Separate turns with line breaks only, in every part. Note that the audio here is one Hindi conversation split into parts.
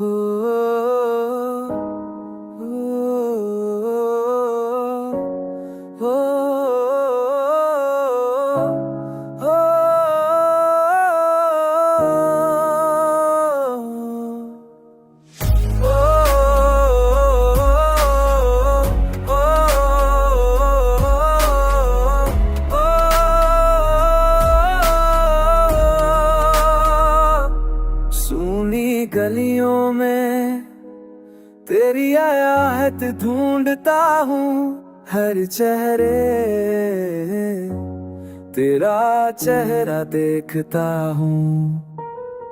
हो, हो, हो, सूनी गलियों में तेरी आयात ढूंढता हूँ, हर चेहरे तेरा चेहरा देखता हूँ।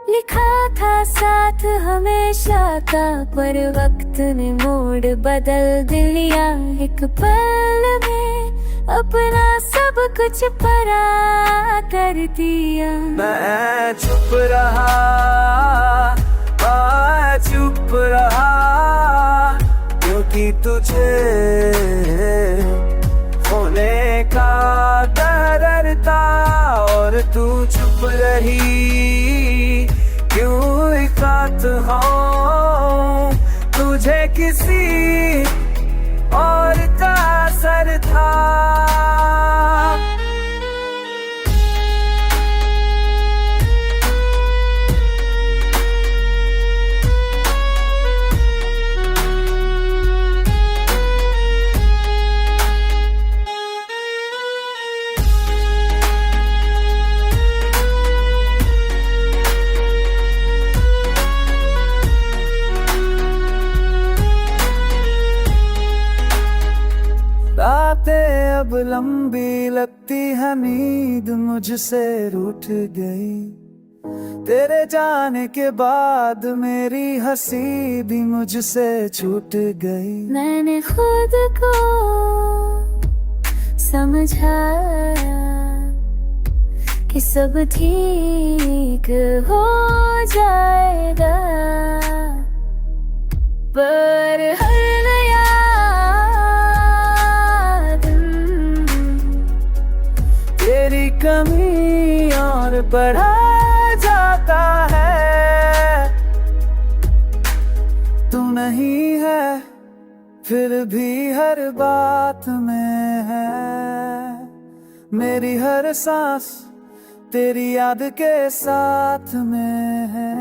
लिखा था साथ हमेशा का, पर वक्त ने मोड़ बदल दिया। एक पल में अपना सब कुछ परा कर दिया।
मैं चुप रहा, मैं चुप रहा, क्योंकि तुझे होने का डर था। और तू चुप रही, क्यों इकात हो तुझे किसी और का असर था। रातें अब लंबी लगती है, नींद मुझसे रूठ गई। तेरे जाने के बाद मेरी हंसी भी मुझसे छूट गई।
मैंने खुद को समझाया कि सब ठीक हो जाएगा, पर हर नया
तेरी कमी और बढ़ा जाता है। तू नहीं है फिर भी हर बात में है। मेरी हर सांस तेरी याद के साथ में है।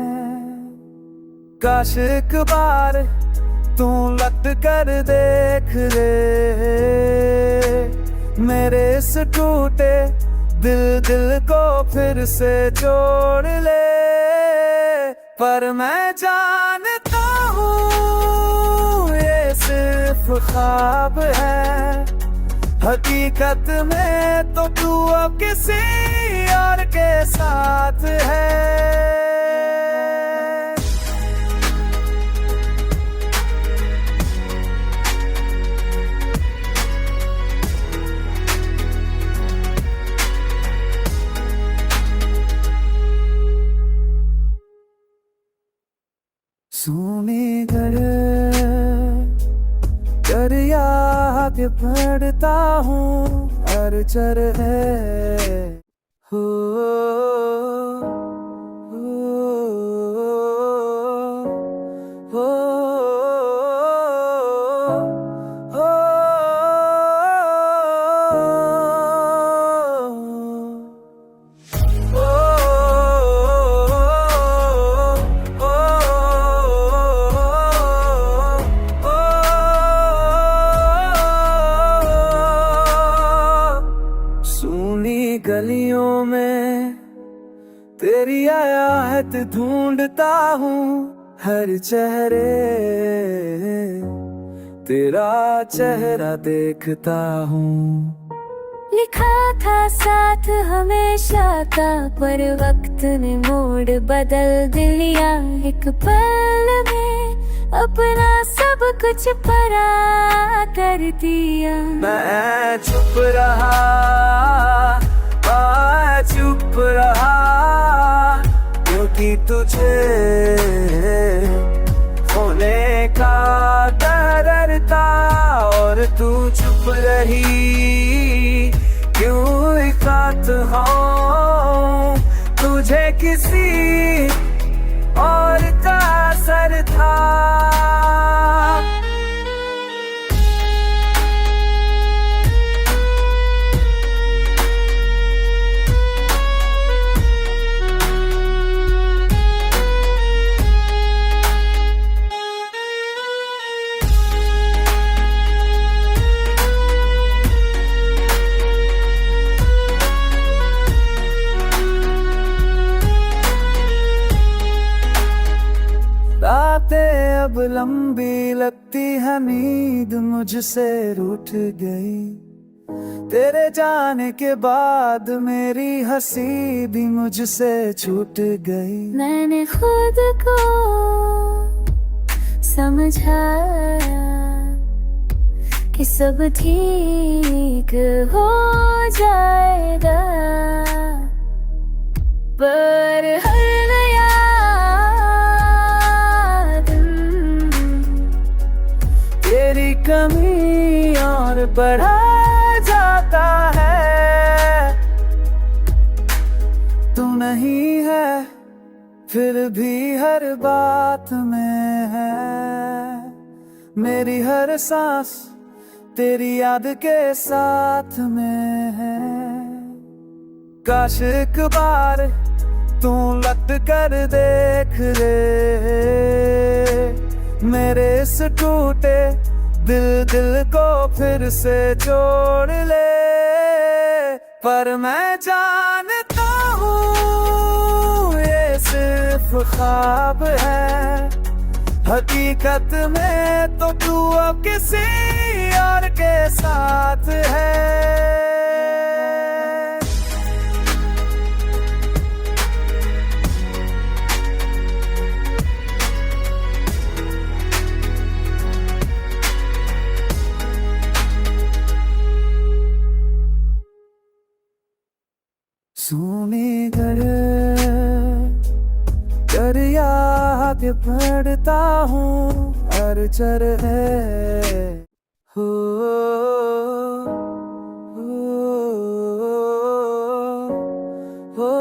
काश एक बार तू लट कर देख ले मेरे इस टूटे दिल को फिर से जोड़ ले। पर मैं जानता हूँ ये सिर्फ ख्वाब है, हकीकत में तो तू अब किसी और के साथ है। सूनी दरिया के पढ़ता हूँ, हर चर है। हो, हो, हो, हो, गलियों में तेरी आयात ढूंढता हूँ, हर चेहरे तेरा चेहरा देखता हूँ।
लिखा था साथ हमेशा का, पर वक्त ने मोड़ बदल दिया। एक पल में अपना सब कुछ परा कर दिया।
मैं चुप रहा, मैं चुप रहा, क्योंकि तुझे होने का डर था। और तू चुप रही, क्यों इकात हो तुझे किसी और का असर था। रातें अब लंबी लगती है, नींद मुझसे रूठ गई। तेरे जाने के बाद मेरी हंसी भी मुझसे छूट गई।
मैंने खुद को समझाया कि सब ठीक हो जाएगा, पर हर नया दिन
तेरी कमी और बढ़ा जाता है। तू नहीं है फिर भी हर बात में है, मेरी हर सांस तेरी याद के साथ में है। काश एक बार तू लट कर देख ले मेरे इस टूटे दिल को फिर से जोड़ ले। पर मैं जानता हूँ ये सिर्फ ख्वाब है, हकीकत में तो तू अब किसी और के साथ है। सुनी कर याद पड़ता हूँ हर चर है हो, हो, हो,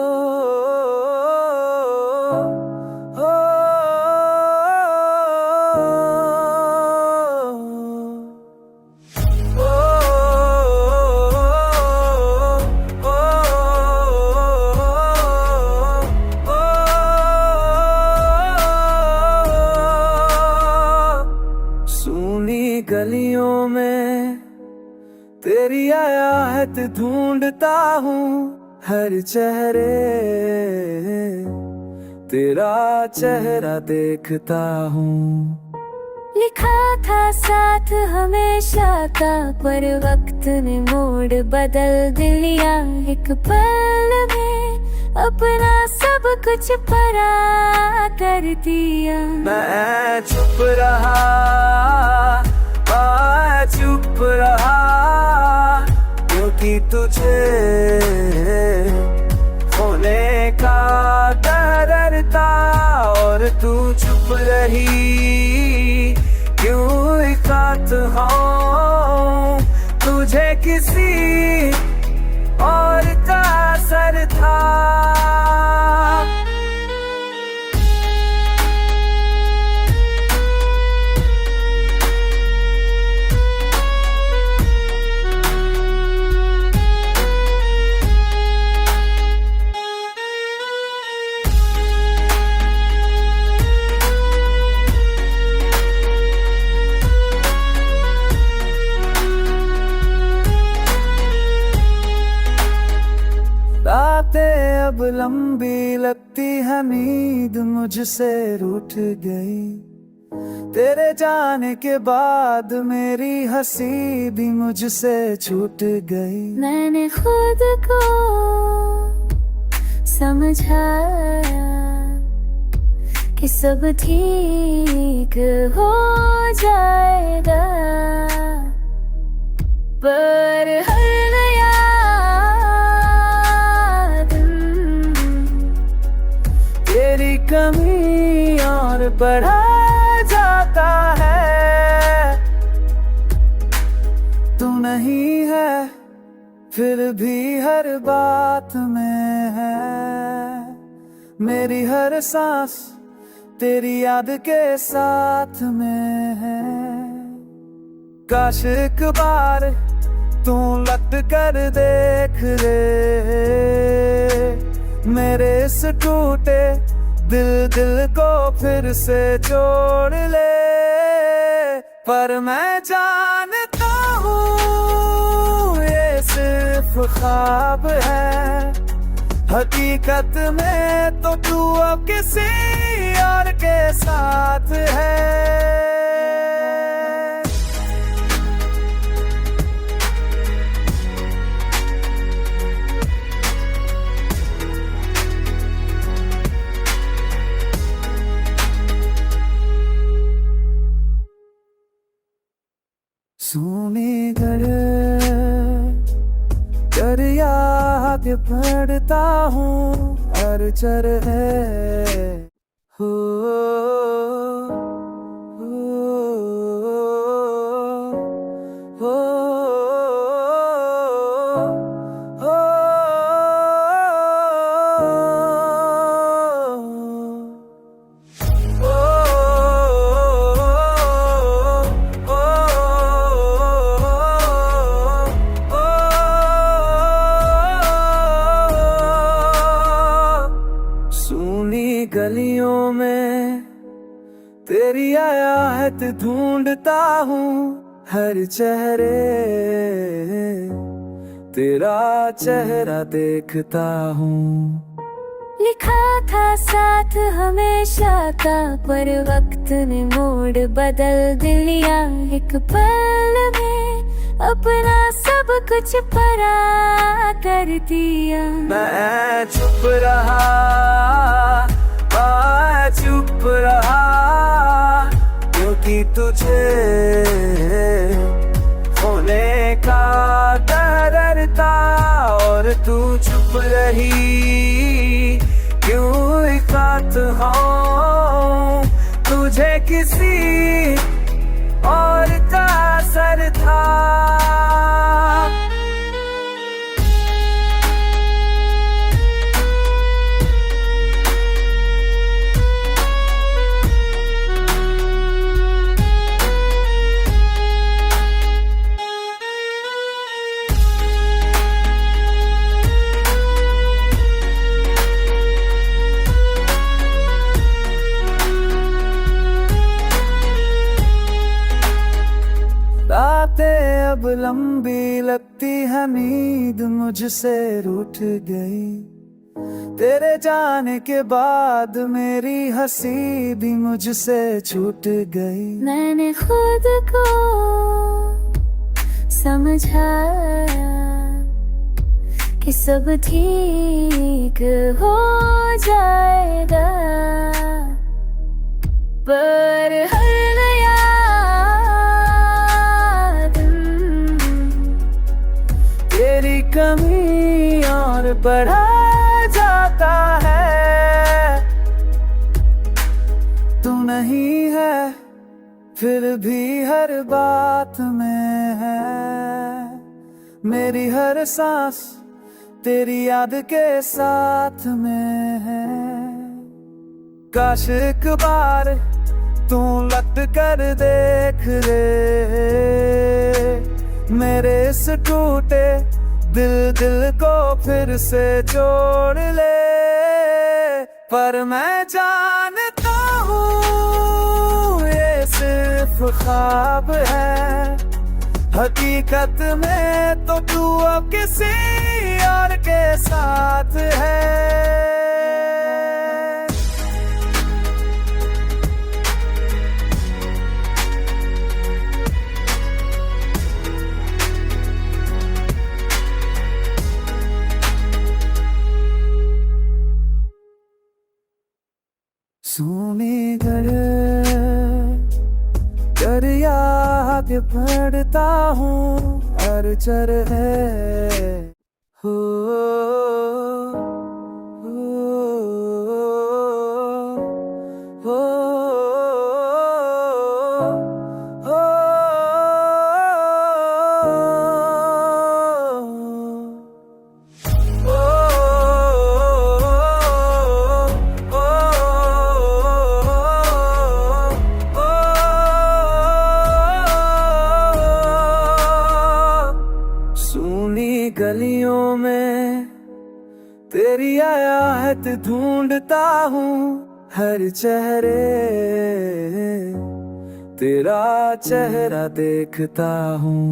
गलियों में तेरी आयात ढूंढता हूँ हर चेहरे, तेरा चेहरा देखता हूँ।
लिखा था साथ हमेशा का, पर वक्त ने मोड़ बदल दिया। एक पल में अपना सब कुछ परा कर दिया।
मैं चुप रहा, चुप रहा, क्योंकि तुझे होने का डर था। और तू चुप रही, क्यों इकात हो तुझे किसी और का असर था। रातें अब लंबी लगती है, नींद मुझसे रूठ गई। तेरे जाने के बाद मेरी हंसी भी मुझसे छूट गई।
मैंने खुद को समझाया कि सब ठीक हो जाएगा, पर हर नया
तेरी कमी और बढ़ा जाता है। तू नहीं है फिर भी हर बात में है, मेरी हर सांस तेरी याद के साथ में है। काश एक बार तू लट कर देख ले मेरे इस टूटे दिल को फिर से जोड़ ले। पर मैं जानता हूँ ये सिर्फ ख्वाब है, हकीकत में तो तू अब किसी और के साथ सुनी घर दरिया के पढ़ता हूँ हर चर है हो सुनी गलियों में तेरी आयात ढूंढता हूँ हर चेहरे तेरा चेहरा देखता हूँ
लिखा था साथ हमेशा का पर वक्त ने मोड़ बदल दिया एक पल में अपना सब कुछ परा कर दिया
मैं चुप रहा चुप रहा क्योंकि तुझे होने का डर था और तू चुप रही क्यों इकात हो तुझे किसी और का असर था रातें अब लंबी लगती है नींद मुझसे रूठ गई तेरे जाने के बाद मेरी हंसी भी मुझसे छूट गई
मैंने खुद को समझाया कि सब ठीक हो जाएगा पर हर नया
तेरी कमी और बढ़ा जाता है तू नहीं है फिर भी हर बात में है मेरी हर सांस तेरी याद के साथ में है काश एक बार तू लट कर देख ले मेरे इस टूटे दिल को फिर से जोड़ ले पर मैं जानता हूँ ये सिर्फ ख्वाब है हकीकत में तो तू अब किसी और के साथ है सुनी घर दरिया के पढ़ता हूँ हर चर है हो गलियों में तेरी आयात ढूंढता हूँ हर चेहरे तेरा चेहरा देखता हूँ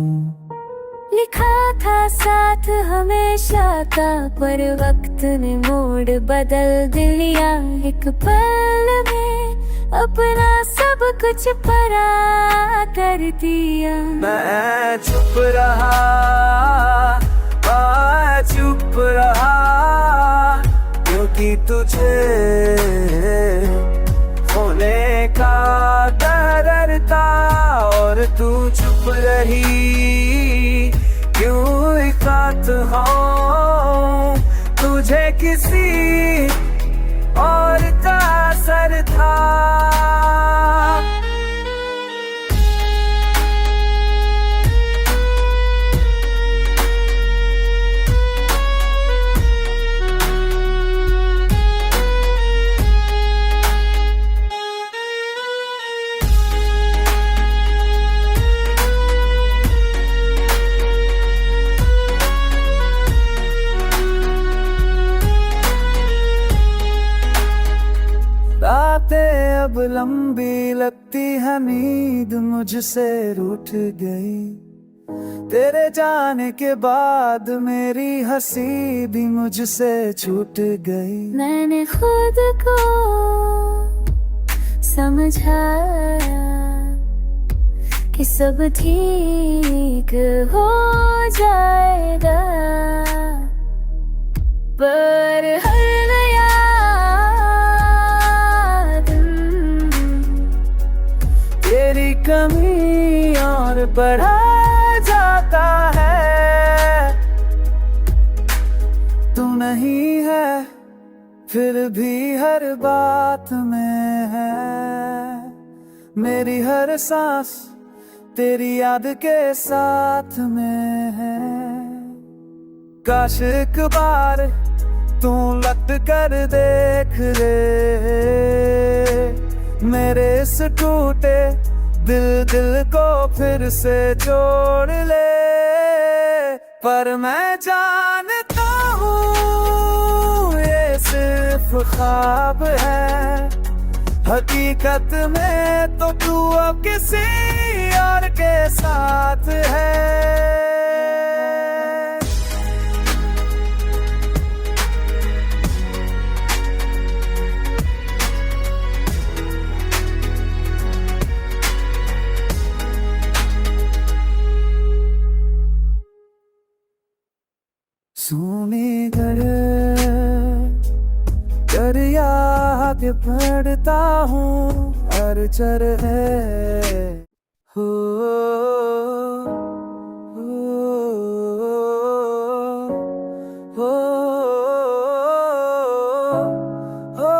लिखा था साथ हमेशा का पर वक्त ने मोड़ बदल दिया एक पल में अपना सब कुछ परा कर दिया
मैं चुप रहा चुप रहा क्योंकि तुझे होने का डर था और तू चुप रही, क्यों इकात हो तुझे किसी और का असर था। रातें अब लंबी लगती है, नींद मुझसे रूठ गई। तेरे जाने के बाद मेरी हंसी भी मुझसे छूट गई।
मैंने खुद को समझाया कि सब ठीक हो जाएगा, पर हर नया
तेरी कमी और बढ़ा जाता है। तू नहीं है फिर भी हर बात में है, मेरी हर सांस तेरी याद के साथ में है। काश एक बार तू लट कर देख ले मेरे इस टूटे दिल को फिर से जोड़ ले। पर मैं जानता हूँ ये सिर्फ ख्वाब है, हकीकत में तो तू अब किसी और के साथ है। सुनी घर कर याद पड़ता हूँ, हर चर है हो, हो, हो, हो,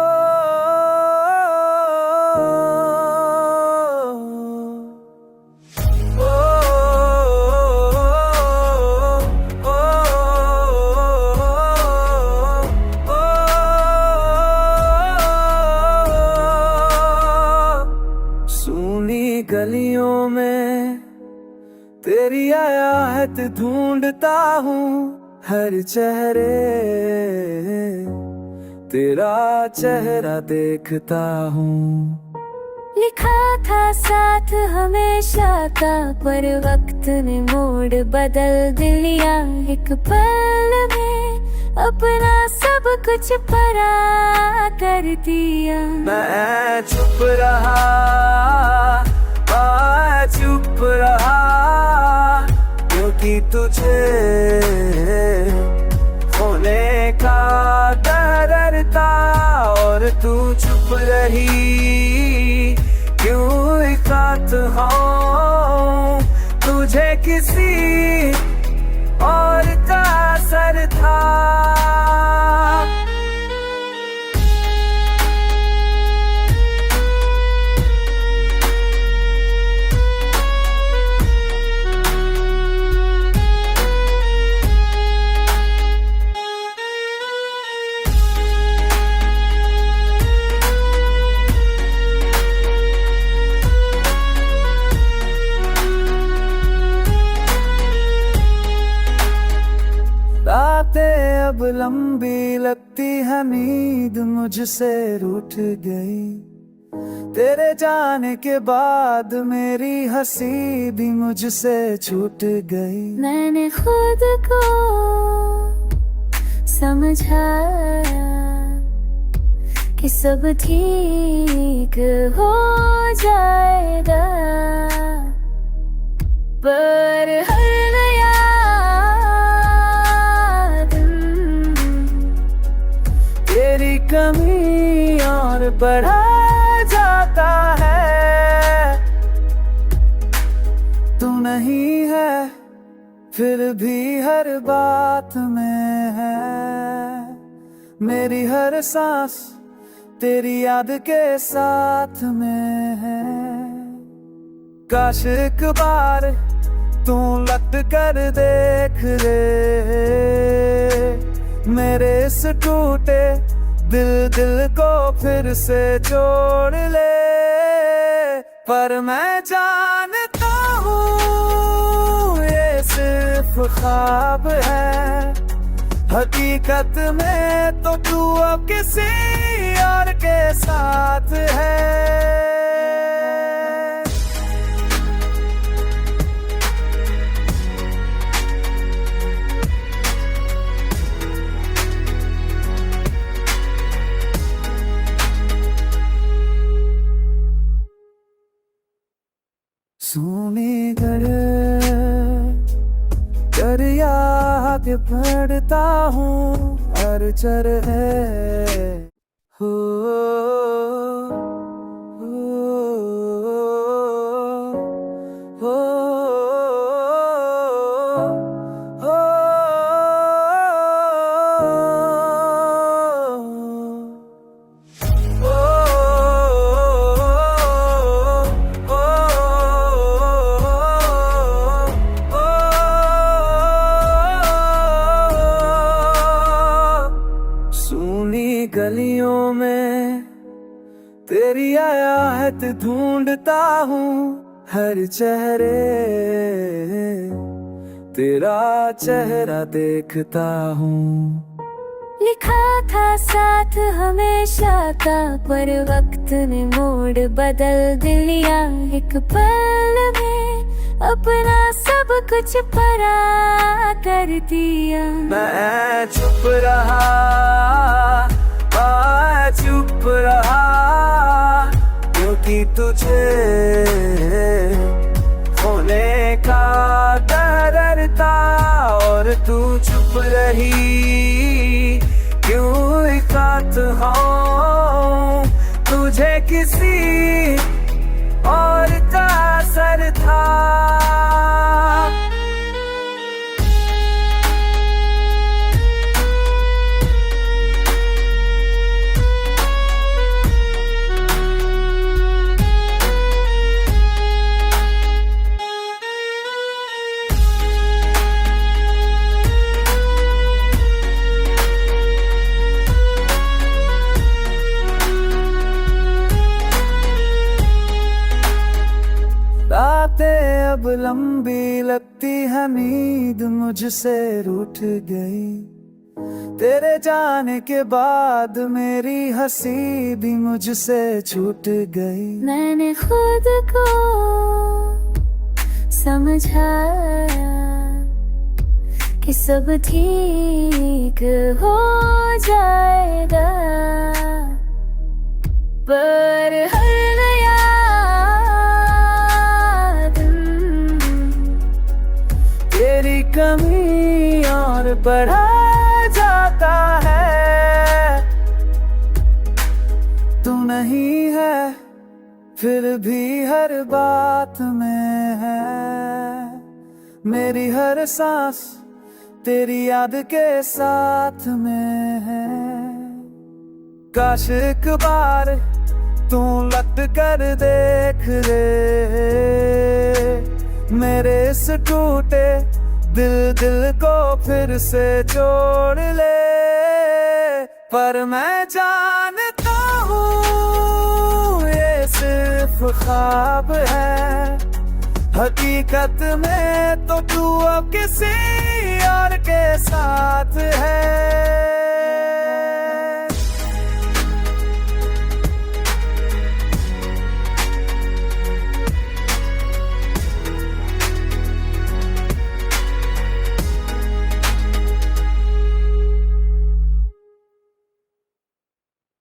गलियों में तेरी आयात ढूंढता हूँ, हर चेहरे तेरा चेहरा देखता हूँ।
लिखा था साथ हमेशा का, पर वक्त ने मोड़ बदल दिया। एक पल में अपना सब कुछ परा कर दिया।
मैं चुप रहा, मैं चुप रहा, क्योंकि तुझे होने का डर था। और तू चुप रही, क्यों इकात हो तुझे किसी और का असर था। रातें अब लंबी लगती है, नींद मुझसे रूठ गई। तेरे जाने के बाद मेरी हंसी भी मुझसे छूट गई।
मैंने खुद को समझाया कि सब ठीक हो जाएगा, पर हर नया
तेरी कमी और बढ़ा जाता है। नहीं है फिर भी हर बात में है, मेरी हर सांस तेरी याद के साथ में है। काश एक बार तू लट कर देख ले मेरे इस टूटे दिल को फिर से जोड़ ले। पर मैं जानता हूँ ये सिर्फ ख्वाब है, हकीकत में तो तू अब किसी और के साथ है। सुनी कर याद पढ़ता हूँ हर चर है हो, हो, हो, गलियों में तेरी आयात ढूंढता हूँ हर चेहरे, तेरा चेहरा देखता हूँ।
लिखा था साथ हमेशा का पर वक्त ने मोड़ बदल दिया एक पल में, अपना सब कुछ परा कर दिया।
मैं चुप रहा, चुप रहा क्योंकि तुझे होने का डर था, और तू चुप रही क्यों इकात हो, तुझे किसी और का असर था। रातें अब लंबी लगती है, नींद मुझसे रूठ गई, तेरे जाने के बाद मेरी हंसी भी मुझसे छूट गई।
मैंने खुद को समझाया कि सब ठीक हो जाएगा, पर हर नया
तेरी कमी और बढ़ा जाता है। तू नहीं है फिर भी हर बात में है, मेरी हर सांस तेरी याद के साथ में है। काश एक बार तू लट कर देख ले मेरे इस टूटे दिल को फिर से जोड़ ले। पर मैं जानता हूँ ये सिर्फ ख्वाब है, हकीकत में तो तू अब किसी और के साथ है।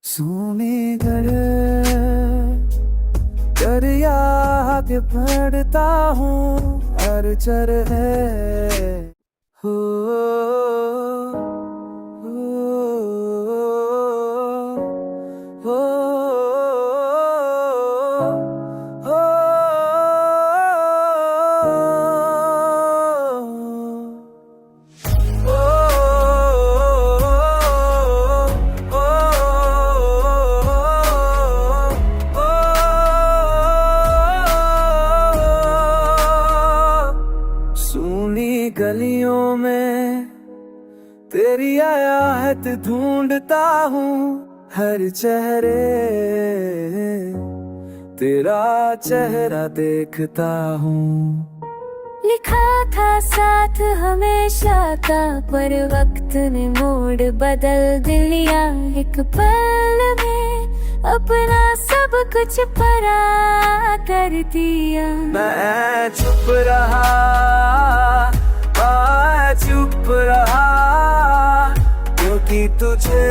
सुनी कर याद पढ़ता हूँ हर चर है हो, हो, हो, हो, आहत ढूंढता हूँ हर चेहरे, तेरा चेहरा देखता हूँ।
लिखा था साथ हमेशा का, पर वक्त ने मोड़ बदल दिया। एक पल में अपना सब कुछ परा कर दिया।
मैं चुप रहा, चुप रहा, क्योंकि तुझे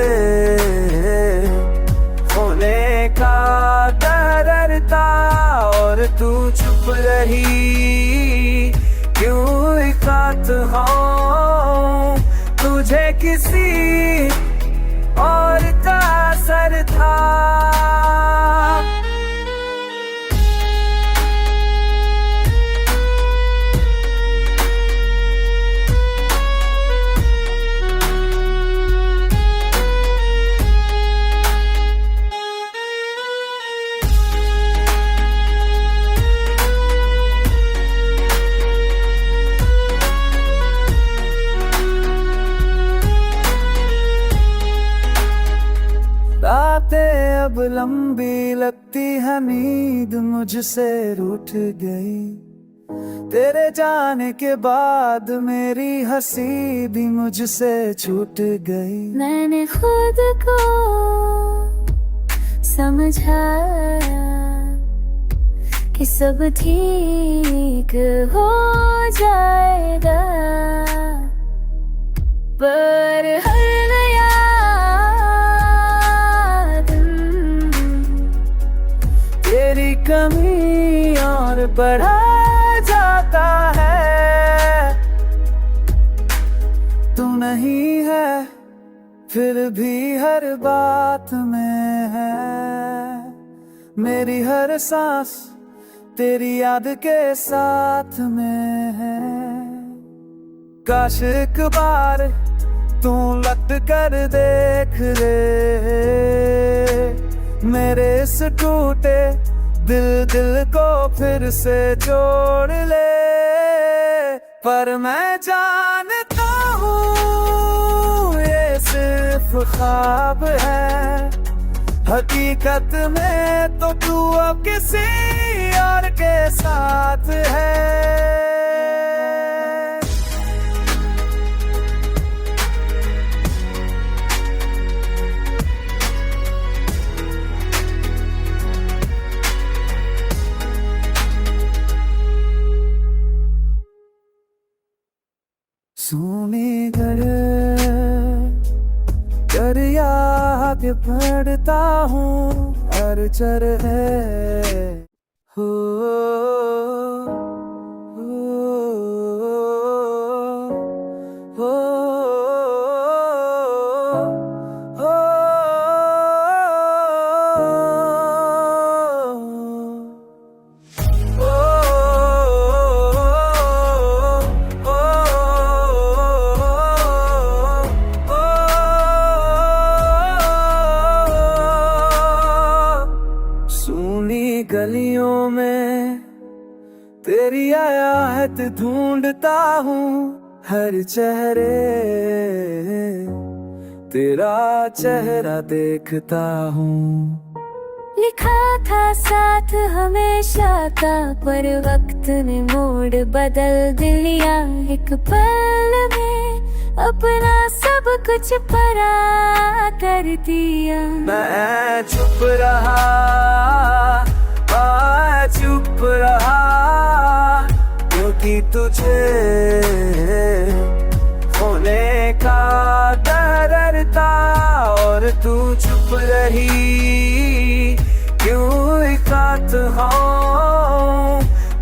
होने का डर था। और तू चुप रही, क्यों इकात हो तुझे किसी और का असर था। रातें अब लंबी लगती है, नींद मुझसे रूठ गई। तेरे जाने के बाद मेरी हंसी भी मुझसे छूट गई।
मैंने खुद को समझाया कि सब ठीक हो जाएगा, पर हर नया
तेरी कमी और बढ़ा जाता है। तू नहीं है फिर भी हर बात में है। मेरी हर सांस तेरी याद के साथ में है। काश एक बार तू लट कर देख ले मेरे इस टूटे दिल को फिर से जोड़ ले। पर मैं जानता हूँ ये सिर्फ ख्वाब है, हकीकत में तो तू अब किसी और के साथ है। सुनी कर याद पढ़ता हूँ हर चर है। हो गलियों में तेरी आहत ढूंढता हूँ हर चेहरे, तेरा चेहरा देखता हूँ।
लिखा था साथ हमेशा का, पर वक्त ने मोड़ बदल दिया। एक पल में अपना सब कुछ परा कर दिया।
मैं चुप रहा, चुप रहा, क्योंकि तुझे होने का डर था। और तू चुप रही, क्यों इकात हो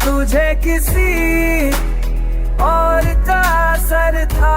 तुझे किसी और का असर था।